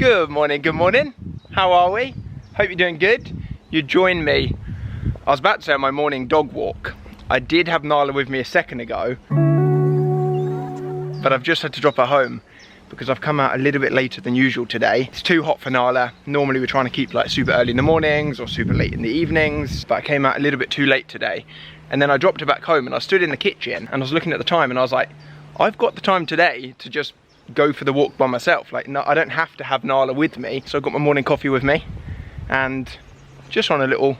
Good morning, good morning. How are we? Hope you're doing good. You joined me, I was about to say on my morning dog walk. I did have Nala with me a second ago, but I've just had to drop her home because I've come out a little bit later than usual today. It's too hot for Nala. Normally we're trying to keep like super early in the mornings or super late in the evenings, but I came out a little bit too late today. And then I dropped her back home and I stood in the kitchen and I was looking at the time and I was like, I've got the time today to just go for the walk by myself. Like, no, I don't have to have Nala with me. So I've got my morning coffee with me and just on a little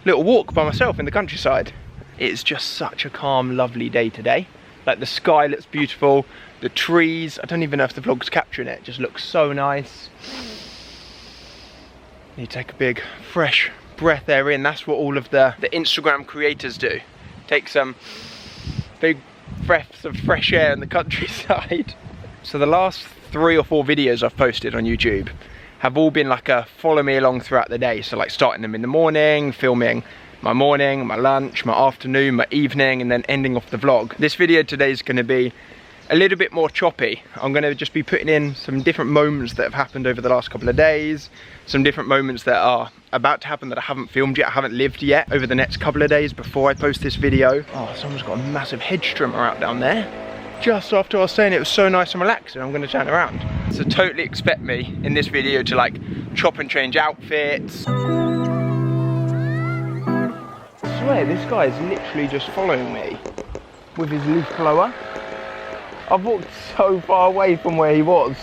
walk by myself in the countryside. It's just such a calm, lovely day today. Like the sky looks beautiful, the trees, I don't even know if the vlog's capturing it, just looks so nice. You take a big fresh breath air in. That's what all of the Instagram creators do. Take some big breaths of fresh air in the countryside. So the last 3 or 4 videos I've posted on YouTube have all been like a follow me along throughout the day. So like starting them in the morning, filming my morning, my lunch, my afternoon, my evening, and then ending off the vlog. This video today is going to be a little bit more choppy. I'm going to just be putting in some different moments that have happened over the last couple of days, some different moments that are about to happen that I haven't filmed yet, I haven't lived yet over the next couple of days before I post this video. Oh, someone's got a massive hedge trimmer out down there. Just after I was saying it was so nice and relaxing, I'm going to turn around. So totally expect me in this video to like chop and change outfits. I swear this guy is literally just following me with his leaf blower. I've walked so far away from where he was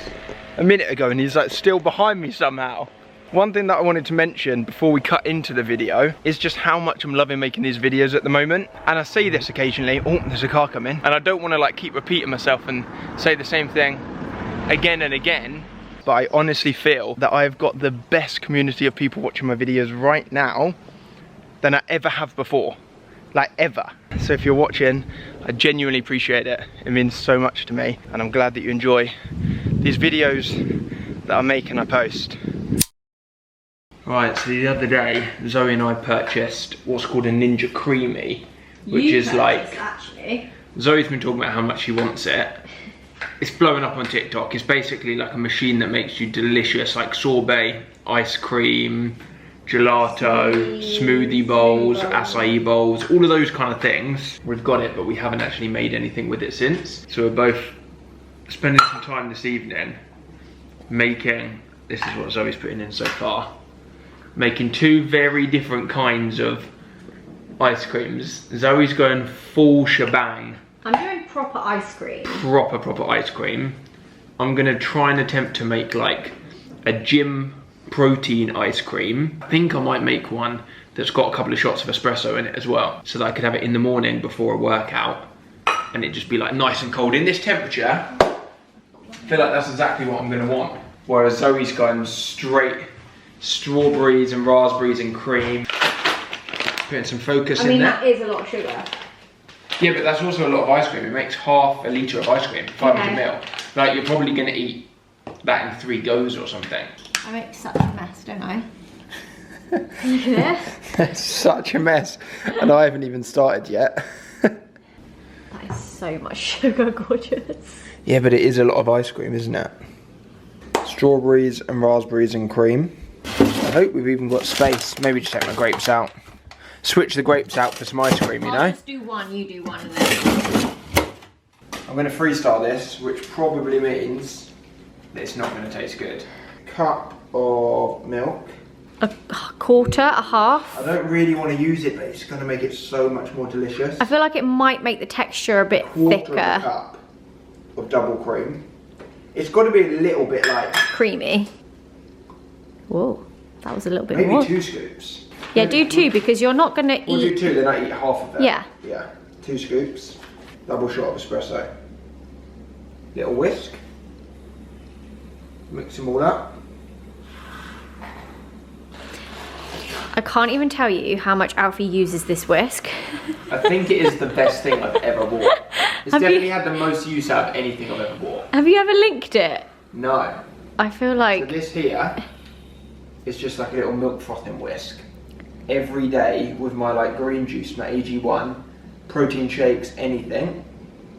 a minute ago and he's like still behind me somehow. One thing that I wanted to mention before we cut into the video is just how much I'm loving making these videos at the moment. And I say this occasionally, oh, there's a car coming, and I don't want to like keep repeating myself and say the same thing again and again, but I honestly feel that I've got the best community of people watching my videos right now than I ever have before, like ever. So if you're watching, I genuinely appreciate it. It means so much to me, and I'm glad that you enjoy these videos that I make and I post. Right, so the other day, Zoe and I purchased what's called a Ninja Creamy, which is like, actually. Zoe's been talking about how much she wants it. It's blowing up on TikTok. It's basically like a machine that makes you delicious, like sorbet, ice cream, gelato, smoothie bowls, acai bowls, all of those kind of things. We've got it, but we haven't actually made anything with it since. So we're both spending some time this evening making, this is what Zoe's putting in so far, making 2 very different kinds of ice creams. Zoe's going full shebang. I'm doing proper ice cream. Proper ice cream. I'm gonna try and attempt to make like a gym protein ice cream. I think I might make one that's got a couple of shots of espresso in it as well, so that I could have it in the morning before a workout and it just be like nice and cold. In this temperature, I feel like that's exactly what I'm gonna want. Whereas Zoe's going straight strawberries and raspberries and cream. Putting some focus in there. That is a lot of sugar. Yeah, but that's also a lot of ice cream. It makes half a litre of ice cream, 500 ml. Like, you're probably gonna eat that in 3 goes or something. I make such a mess, don't I? Look at this. It's such a mess. And I haven't even started yet. That is so much sugar, gorgeous. Yeah, but it is a lot of ice cream, isn't it? Strawberries and raspberries and cream. I hope we've even got space. Maybe just take my grapes out. Switch the grapes out for some ice cream, you know? I'll just do one, you do one, and then... I'm going to freestyle this, which probably means that it's not going to taste good. Cup of milk. A quarter, a half. I don't really want to use it, but it's going to make it so much more delicious. I feel like it might make the texture a bit thicker. Quarter of a cup of double cream. It's got to be a little bit like... creamy. Whoa, that was a little bit maybe more. 2 scoops. Yeah, do 2 because you're not going to eat... We'll do 2, then I eat half of it. Yeah. Yeah, 2 scoops. Double shot of espresso. Little whisk. Mix them all up. I can't even tell you how much Alfie uses this whisk. I think it is the best thing I've ever bought. It's definitely had the most use out of anything I've ever bought. Have you ever linked it? No. I feel like... So this here is just like a little milk frothing whisk. Every day with my like green juice, my AG1, protein shakes, anything.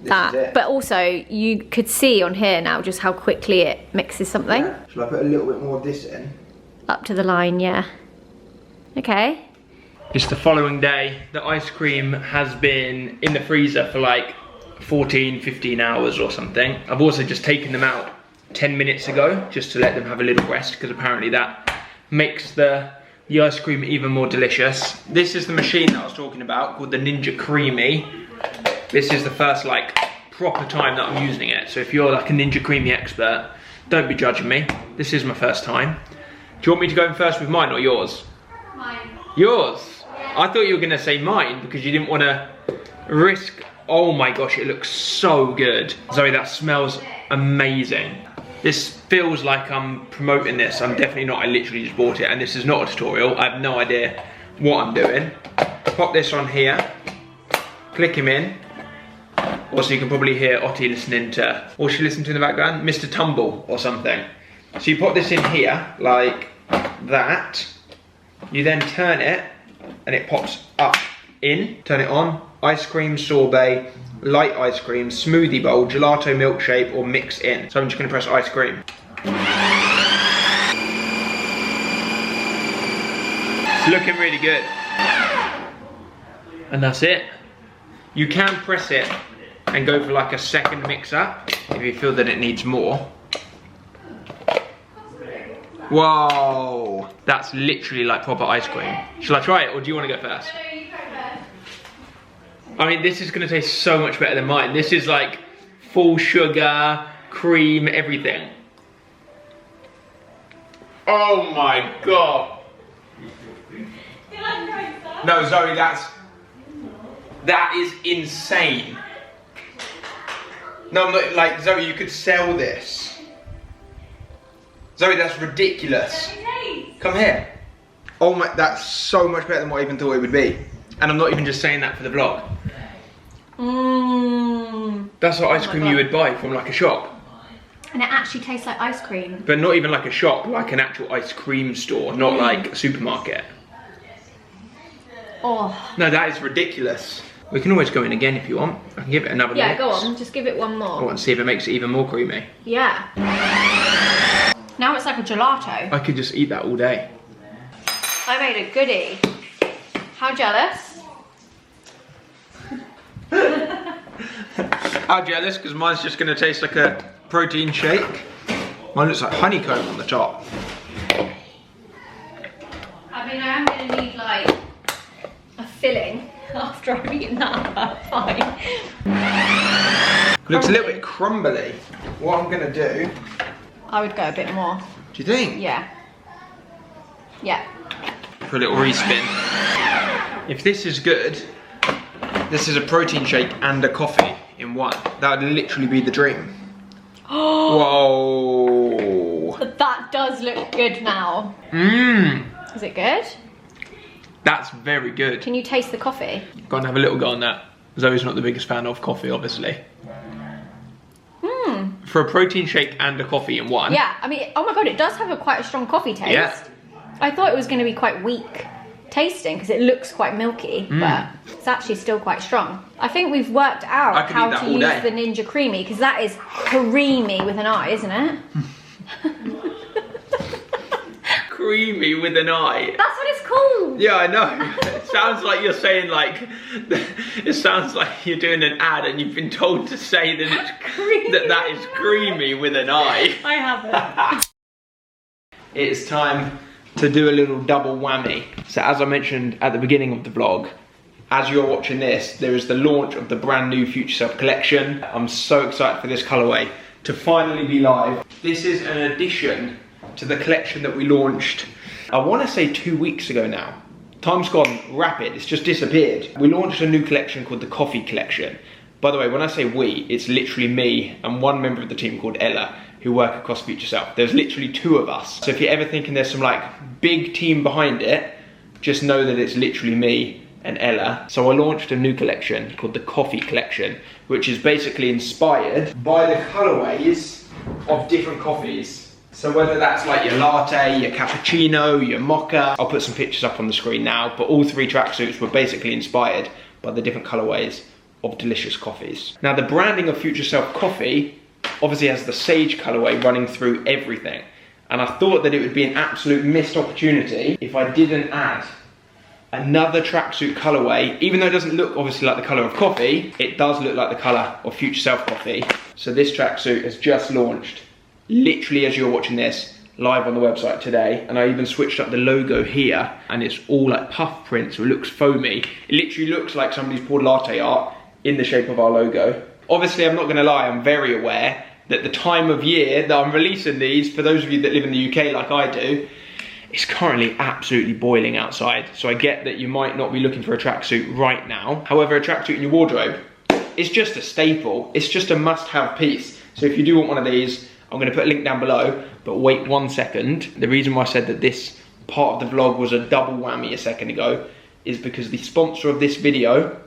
that. Is it. But also, you could see on here now just how quickly it mixes something. Yeah. Shall I put a little bit more of this in? Up to the line, yeah. Okay. It's the following day. The ice cream has been in the freezer for like 14, 15 hours or something. I've also just taken them out 10 minutes ago just to let them have a little rest, because apparently that makes the ice cream even more delicious. This is the machine that I was talking about, called the Ninja Creamy. This is the first like proper time that I'm using it. So if you're like a Ninja Creamy expert, don't be judging me. This is my first time. Do you want me to go in first with mine or yours? Mine. Yours? Yeah. I thought you were gonna say mine because you didn't wanna risk. Oh my gosh, it looks so good. Zoe, that smells amazing. This feels like I'm promoting this. I'm definitely not. I literally just bought it, and this is not a tutorial. I have no idea what I'm doing. Pop this on here, click him in. Also, you can probably hear Otti listening to, or she listened to in the background, Mr. Tumble or something. So you pop this in here, like that. You then turn it, and it pops up in. Turn it on. Ice cream, sorbet, light ice cream, smoothie bowl, gelato milkshake, or mix in. So I'm just gonna press ice cream. It's looking really good. And that's it. You can press it and go for like a second mix up if you feel that it needs more. Whoa, that's literally like proper ice cream. Shall I try it, or do you want to go first? I mean, this is gonna taste so much better than mine. This is like full sugar, cream, everything. Oh my god. No, Zoe, that is insane. No, I'm not, like, Zoe, you could sell this. Zoe, that's ridiculous. Come here. Oh my, that's so much better than what I even thought it would be. And I'm not even just saying that for the vlog. That's what ice cream you would buy from like a shop. And it actually tastes like ice cream. But not even like a shop, like an actual ice cream store, not like a supermarket. Oh. No, that is ridiculous. We can always go in again if you want. I can give it another mix. Yeah, go on, just give it one more. I want to see if it makes it even more creamy. Yeah. Now it's like a gelato. I could just eat that all day. I made a goodie. How jealous? How jealous, because mine's just going to taste like a protein shake. Mine looks like honeycomb on the top. I mean, I am going to need like a filling after I've eaten that, but fine. Looks a little bit crumbly. What I'm going to do... I would go a bit more. Do you think? Yeah. Yeah. For a little respin. If this is good, this is a protein shake and a coffee in one. That would literally be the dream. Whoa. That does look good now. Mmm. Is it good? That's very good. Can you taste the coffee? Go and have a little go on that. Zoe's not the biggest fan of coffee, obviously. For a protein shake and a coffee in one. Yeah, I mean, oh my god, it does have quite a strong coffee taste. Yeah. I thought it was going to be quite weak tasting because it looks quite milky, but it's actually still quite strong. I think we've worked out how to use the Ninja Creamy, because that is creamy with an I, isn't it? Creamy with an I. That's what it's called. Yeah, I know. It sounds like you're saying like, it sounds like you're doing an ad and you've been told to say that it's that is creamy with an I. I haven't. It's time to do a little double whammy. So as I mentioned at the beginning of the vlog, as you're watching this, there is the launch of the brand new Future Self collection. I'm so excited for this colourway to finally be live. This is an addition to the collection that we launched, I want to say 2 weeks ago now. Time's gone rapid, it's just disappeared. We launched a new collection called the Coffee Collection. By the way, when I say we, it's literally me and one member of the team called Ella, who work across Future Self. There's literally 2 of us. So if you're ever thinking there's some like big team behind it, just know that it's literally me and Ella. So I launched a new collection called the Coffee Collection, which is basically inspired by the colorways of different coffees. So whether that's like your latte, your cappuccino, your mocha, I'll put some pictures up on the screen now, but all 3 tracksuits were basically inspired by the different colorways of delicious coffees. Now the branding of Future Self coffee obviously has the sage colourway running through everything. And I thought that it would be an absolute missed opportunity if I didn't add another tracksuit colourway. Even though it doesn't look obviously like the colour of coffee, it does look like the colour of Future Self coffee. So this tracksuit has just launched, literally as you're watching this, live on the website today. And I even switched up the logo here, and it's all like puff print, so it looks foamy. It literally looks like somebody's poured latte art in the shape of our logo. Obviously, I'm not gonna lie, I'm very aware that the time of year that I'm releasing these, for those of you that live in the UK like I do, it's currently absolutely boiling outside. So I get that you might not be looking for a tracksuit right now. However, a tracksuit in your wardrobe, it's just a staple. It's just a must-have piece. So if you do want one of these, I'm gonna put a link down below, but wait 1 second. The reason why I said that this part of the vlog was a double whammy a second ago is because the sponsor of this video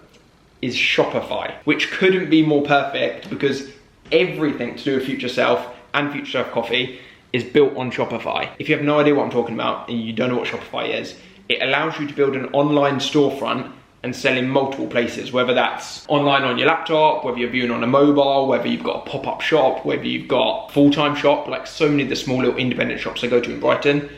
is Shopify, which couldn't be more perfect because everything to do with Future Self and Future Self coffee is built on Shopify. If you have no idea what I'm talking about and you don't know what Shopify is, it allows you to build an online storefront and sell in multiple places, whether that's online on your laptop, whether you're viewing on a mobile, whether you've got a pop-up shop, whether you've got a full-time shop, like so many of the small little independent shops I go to in Brighton.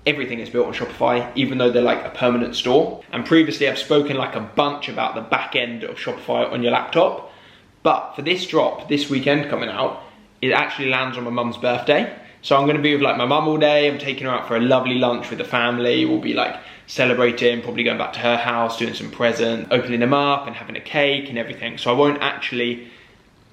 Everything is built on Shopify, even though they're like a permanent store. And previously I've spoken like a bunch about the back end of Shopify on your laptop. But for this drop, this weekend coming out, it actually lands on my mum's birthday. So I'm gonna be with like my mum all day. I'm taking her out for a lovely lunch with the family. We'll be like celebrating, probably going back to her house, doing some presents, opening them up and having a cake and everything. So I won't actually,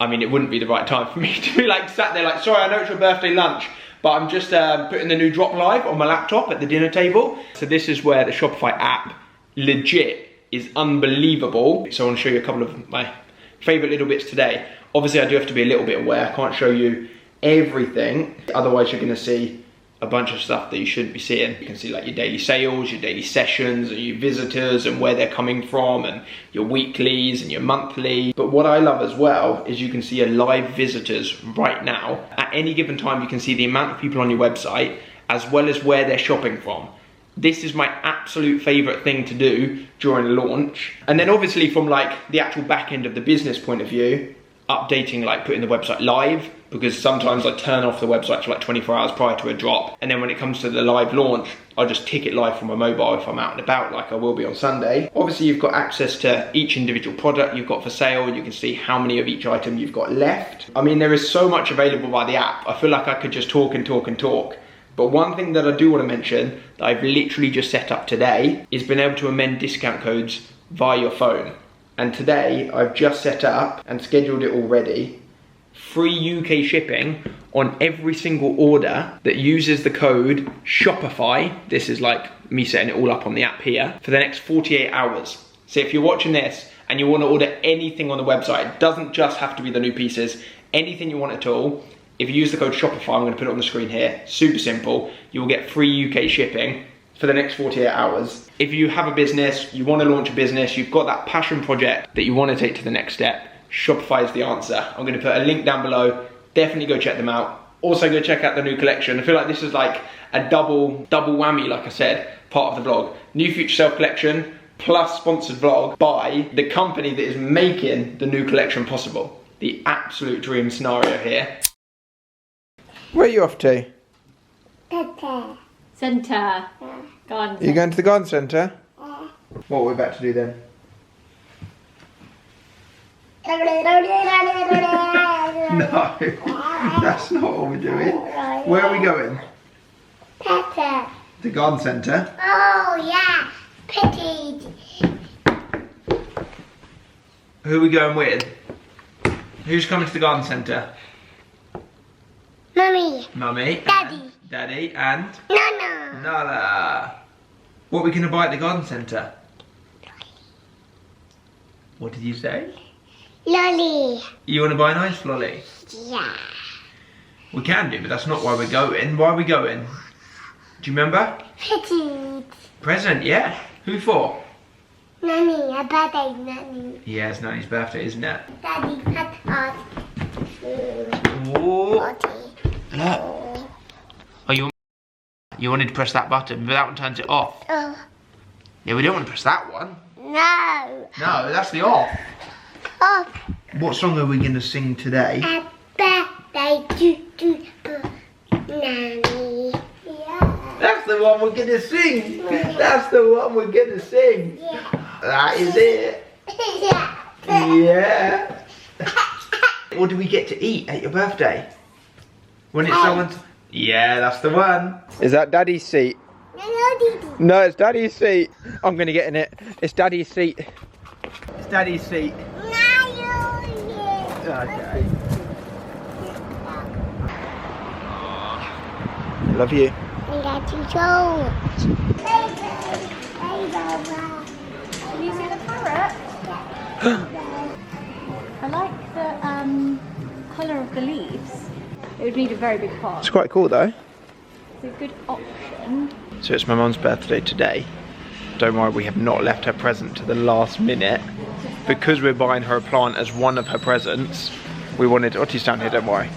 I mean, it wouldn't be the right time for me to be like sat there like, sorry, I know it's your birthday lunch, but I'm just putting the new drop live on my laptop at the dinner table. So this is where the Shopify app legit is unbelievable. So I want to show you a couple of my favorite little bits today. Obviously I do have to be a little bit aware. I can't show you everything, otherwise you're going to see a bunch of stuff that you shouldn't be seeing. You can see like your daily sales, your daily sessions, and your visitors and where they're coming from, and your weeklies and your monthly. But what I love as well is you can see your live visitors right now. At any given time you can see the amount of people on your website as well as where they're shopping from. This is my absolute favorite thing to do during a launch. And then obviously from like the actual back end of the business point of view, updating, like putting the website live, because sometimes I turn off the website for like 24 hours prior to a drop. And then when it comes to the live launch, I'll just tick it live from my mobile if I'm out and about, like I will be on Sunday. Obviously you've got access to each individual product you've got for sale, and you can see how many of each item you've got left. I mean, there is so much available by the app. I feel like I could just talk and talk and talk. But one thing that I do want to mention that I've literally just set up today is being able to amend discount codes via your phone. And today I've just set up and scheduled it already. Free UK shipping on every single order that uses the code Shopify. This is like me setting it all up on the app here for the next 48 hours. So if you're watching this and you want to order anything on the website, it doesn't just have to be the new pieces, anything you want at all. If you use the code Shopify, I'm going to put it on the screen here, super simple, you will get free UK shipping for the next 48 hours. If you have a business, you want to launch a business, you've got that passion project that you want to take to the next step, Shopify is the answer. I'm going to put a link down below, definitely go check them out. Also go check out the new collection. I feel like this is like a double whammy, like I said, part of the vlog. New Future Self collection, plus sponsored vlog by the company that is making the new collection possible. The absolute dream scenario here. Where are you off to? Centre. Garden. Are you going to the garden centre? What are we about to do then? No, that's not what we're doing. Where are we going? Pepper. The garden centre. Oh yeah, pretty. Who are we going with? Who's coming to the garden centre? Mummy. Mummy. Daddy. And Daddy and Nana. Nala. What are we going to buy at the garden centre? What did you say? Lolly. You want to buy an ice lolly? Yeah. We can do, but that's not why we're going. Why are we going? Do you remember? Pretty. Present, yeah. Who for? Nanny, a birthday, Nanny. Yeah, it's Nanny's birthday, isn't it? Daddy, cut off. Oh. Look. Oh, you wanted to press that button, but that one turns it off. Oh. Yeah, we don't want to press that one. No. No, that's the off. off. What song are we going to sing today? A birthday to Nanny. Yeah. That's the one we're going to sing. That's the one we're going to sing. Yeah. That is it. Yeah. What do we get to eat at your birthday? When it's someone's... Yeah, that's the one. Is that Daddy's seat? No, it's Daddy's seat. I'm going to get in it. It's Daddy's seat. It's Daddy's seat. Okay. Love you. I got you so much. Can you see the parrot? I like the colour of the leaves. It would need a very big pot. It's quite cool though. It's a good option. So it's my mum's birthday today. Don't worry, we have not left her present to the last minute. Because we're buying her a plant as one of her presents, we wanted, Ottie's down here, don't worry.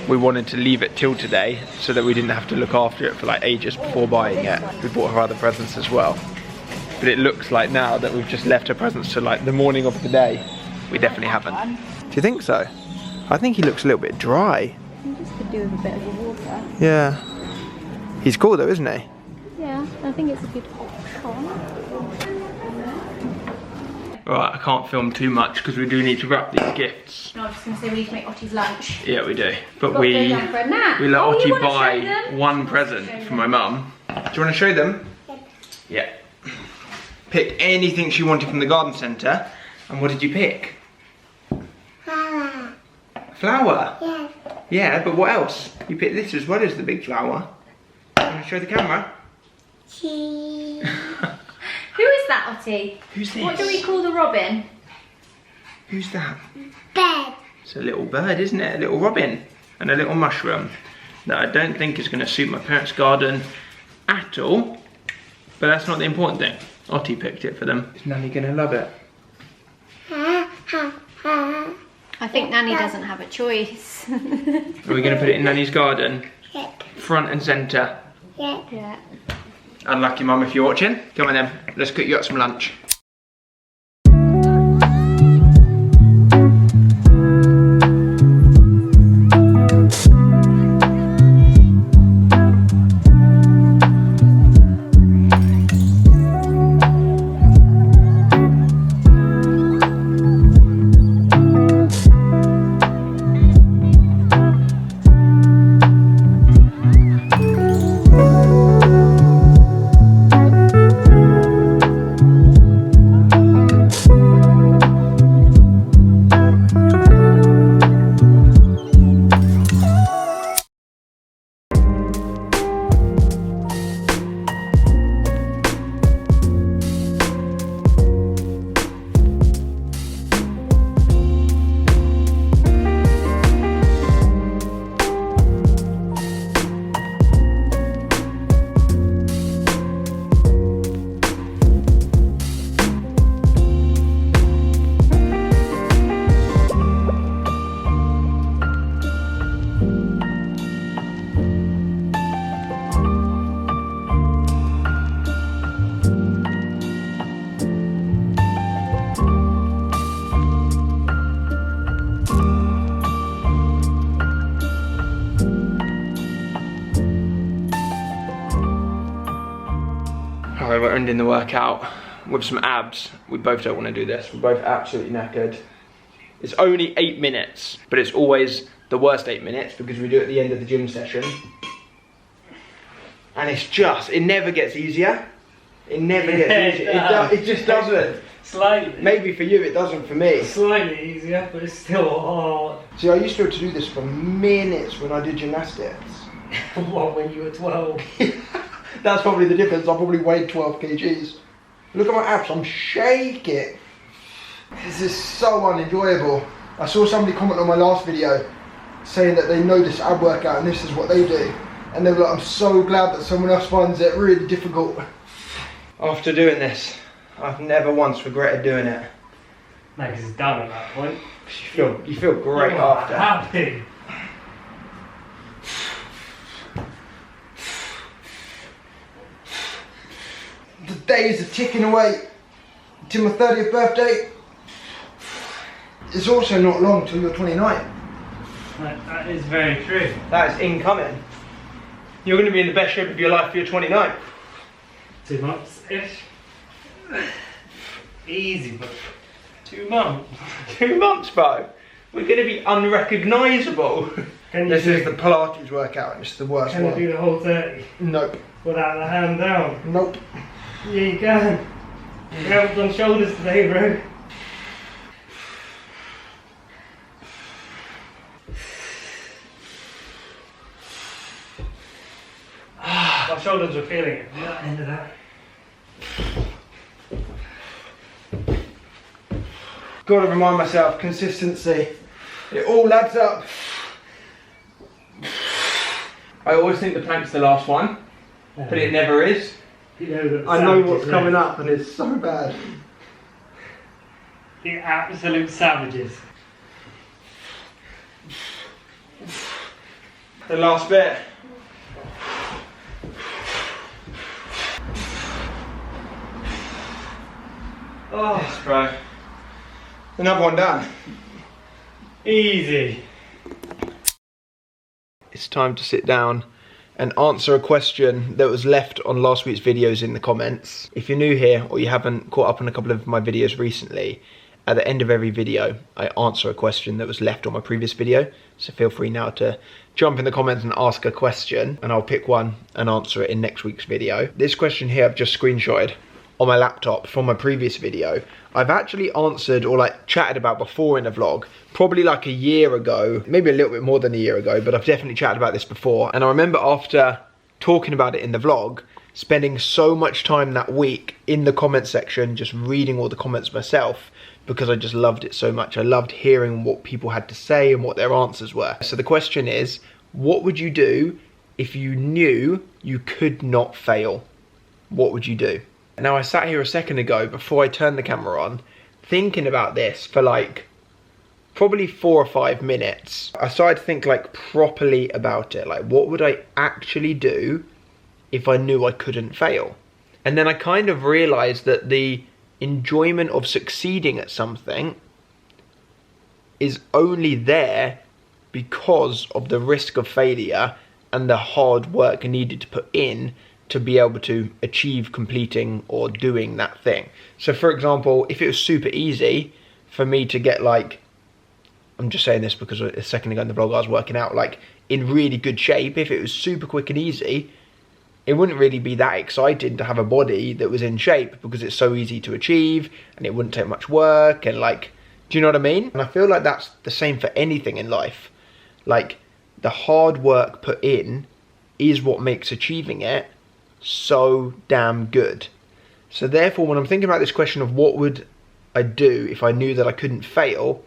We wanted to leave it till today so that we didn't have to look after it for like ages before buying it. We bought her other presents as well. But it looks like now that we've just left her presents to like the morning of the day. We definitely haven't. Do you think so? I think he looks a little bit dry. You just could do with a bit of the water. Yeah. He's cool though, isn't he? Yeah, I think it's a good option. Right, I can't film too much because we do need to wrap these gifts. No, I was just going to say we need to make Ottie's lunch. Yeah, we do. But Got to go down for a nap. we let Oh, Ottie you wanna buy show them? one present for my mum. Do you want to show them? Yeah. Pick anything she wanted from the garden centre. And what did you pick? Flower. Flower? Yeah. Yeah, but what else? You picked this as well as the big flower. Want to show the camera? Cheese. Who is that, Ottie? Who's this? What do we call the robin? Who's that? Bed. It's a little bird, isn't it? A little robin. And a little mushroom. That I don't think is going to suit my parents' garden at all. But that's not the important thing. Ottie picked it for them. Is Nanny going to love it? I think Nanny doesn't have a choice. Are we going to put it in Nanny's garden? Yeah. Front and centre. Yeah. Yeah. Unlucky mum if you're watching. Come on then, let's cook you up some lunch. Alright, we're ending the workout with some abs. We both don't want to do this. We're both absolutely knackered. It's only 8 minutes, but it's always the worst 8 minutes because we do it at the end of the gym session. And it's just, it never gets easier. It never gets easier. It just doesn't. Slightly. Maybe for you, it doesn't for me. Slightly easier, but it's still hard. See, I used to be able to do this for minutes when I did gymnastics. What, when you were 12? That's probably the difference. I probably weighed 12 kgs. Look at my abs, I'm shaking. This is so unenjoyable. I saw somebody comment on my last video saying that they know this ab workout and this is what they do. And they were like, I'm so glad that someone else finds it really difficult. After doing this, I've never once regretted doing it. No, because it's done at that point. You feel great You're after. happy. The days are ticking away to my 30th birthday. it's also not long till you're 29. That is very true. That is incoming. You're going to be in the best shape of your life for your 29. 2 months-ish. Easy, but 2 months. 2 months, bro. We're going to be unrecognisable. This is the Pilates workout, and it's the worst one. Can you do the whole 30? Nope. Without the hand down? Nope. Yeah, you can. You haven't done shoulders today, bro. My shoulders are feeling it. Yeah, end of that. Got to remind myself, consistency. It all adds up. I always think the plank's the last one, but it never is. You know I know what's coming up, and it's so bad. The absolute savages. The last bit. Oh, yes, bro. Another one done. Easy. It's time to sit down and answer a question that was left on last week's videos in the comments. If you're new here or you haven't caught up on a couple of my videos recently, at the end of every video, I answer a question that was left on my previous video. So feel free now to jump in the comments and ask a question, and I'll pick one and answer it in next week's video. This question here I've just screenshotted on my laptop from my previous video. I've actually answered or like chatted about before in a vlog, probably like a year ago, maybe a little bit more than a year ago, but I've definitely chatted about this before. And I remember after talking about it in the vlog, spending so much time that week in the comment section, just reading all the comments myself, because I just loved it so much. I loved hearing what people had to say and what their answers were. So the question is, what would you do if you knew you could not fail? What would you do? Now, I sat here a second ago before I turned the camera on, thinking about this for like probably 4 or 5 minutes. I started to think like properly about it. Like, what would I actually do if I knew I couldn't fail? And then I kind of realized that the enjoyment of succeeding at something is only there because of the risk of failure and the hard work needed to put in to be able to achieve completing or doing that thing. So for example, if it was super easy for me to get like, I'm just saying this because a second ago in the vlog I was working out, like in really good shape, if it was super quick and easy, it wouldn't really be that exciting to have a body that was in shape because it's so easy to achieve and it wouldn't take much work and like, do you know what I mean? And I feel like that's the same for anything in life. Like the hard work put in is what makes achieving it so damn good. So therefore, when I'm thinking about this question of what would I do if I knew that I couldn't fail,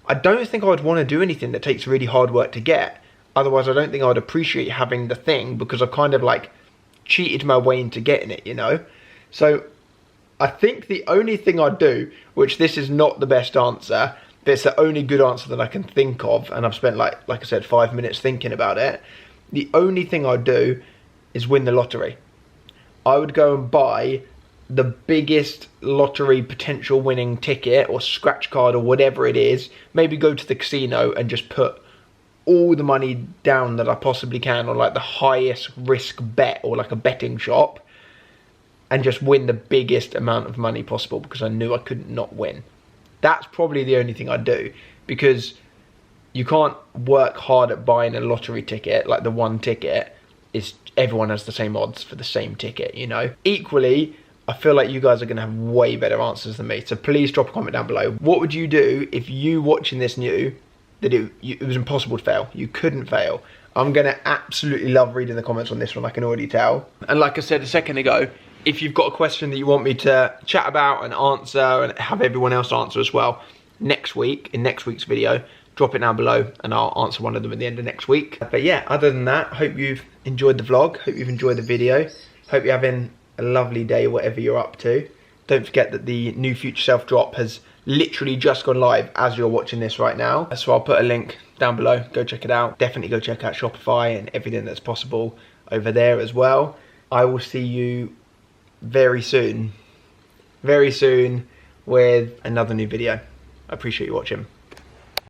I don't think I would want to do anything that takes really hard work to get. Otherwise, I don't think I would appreciate having the thing because I've kind of like cheated my way into getting it, you know? So I think the only thing I'd do, which this is not the best answer, but it's the only good answer that I can think of, and I've spent like I said, 5 minutes thinking about it. The only thing I'd do is win the lottery. I would go and buy the biggest lottery potential winning ticket or scratch card or whatever it is. Maybe go to the casino and just put all the money down that I possibly can on like the highest risk bet or like a betting shop and just win the biggest amount of money possible because I knew I couldn't not win. That's probably the only thing I'd do, because you can't work hard at buying a lottery ticket, like the one ticket is everyone has the same odds for the same ticket, you know? Equally, I feel like you guys are gonna have way better answers than me, so please drop a comment down below. What would you do if you watching this knew that it was impossible to fail? You couldn't fail. I'm gonna absolutely love reading the comments on this one, I can already tell. And like I said a second ago, if you've got a question that you want me to chat about and answer and have everyone else answer as well, next week, in next week's video, drop it down below and I'll answer one of them at the end of next week. But yeah, other than that, hope you've enjoyed the vlog, hope you've enjoyed the video, hope you're having a lovely day, whatever you're up to. Don't forget that the new Future Self drop has literally just gone live as you're watching this right now. So I'll put a link down below, go check it out. Definitely go check out Shopify and everything that's possible over there as well. I will see you very soon with another new video. I appreciate you watching.